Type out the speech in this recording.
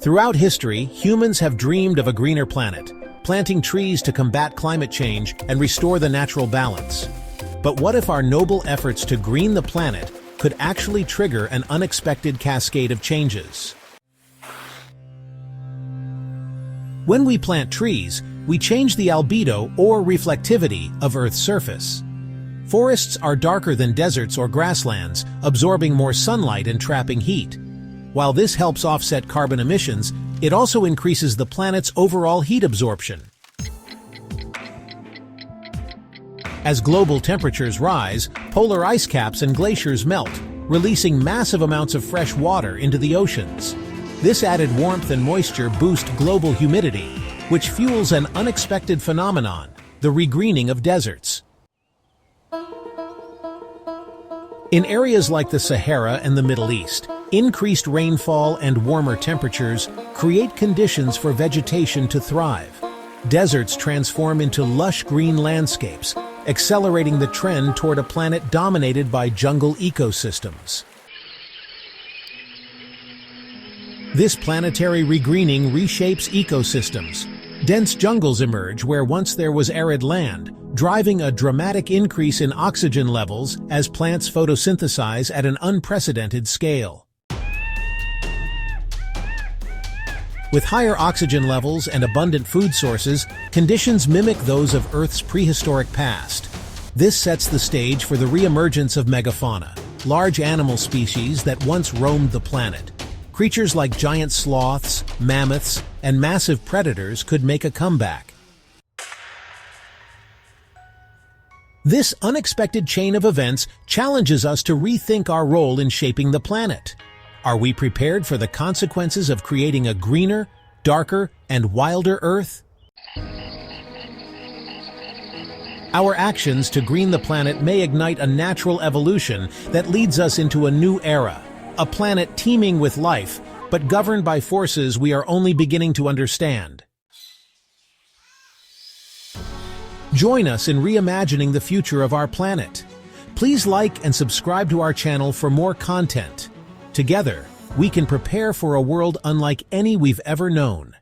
Throughout history, humans have dreamed of a greener planet, planting trees to combat climate change and restore the natural balance. But what if our noble efforts to green the planet could actually trigger an unexpected cascade of changes? When we plant trees, we change the albedo or reflectivity of Earth's surface. Forests are darker than deserts or grasslands, absorbing more sunlight and trapping heat. While this helps offset carbon emissions, it also increases the planet's overall heat absorption. As global temperatures rise, polar ice caps and glaciers melt, releasing massive amounts of fresh water into the oceans. This added warmth and moisture boost global humidity, which fuels an unexpected phenomenon, the regreening of deserts. In areas like the Sahara and the Middle East, increased rainfall and warmer temperatures create conditions for vegetation to thrive. Deserts transform into lush green landscapes, accelerating the trend toward a planet dominated by jungle ecosystems. This planetary regreening reshapes ecosystems. Dense jungles emerge where once there was arid land, driving a dramatic increase in oxygen levels as plants photosynthesize at an unprecedented scale. With higher oxygen levels and abundant food sources, conditions mimic those of Earth's prehistoric past. This sets the stage for the re-emergence of megafauna, large animal species that once roamed the planet. Creatures like giant sloths, mammoths, and massive predators could make a comeback. This unexpected chain of events challenges us to rethink our role in shaping the planet. Are we prepared for the consequences of creating a greener, darker, and wilder Earth? Our actions to green the planet may ignite a natural evolution that leads us into a new era, a planet teeming with life, but governed by forces we are only beginning to understand. Join us in reimagining the future of our planet. Please like and subscribe to our channel for more content. Together, we can prepare for a world unlike any we've ever known.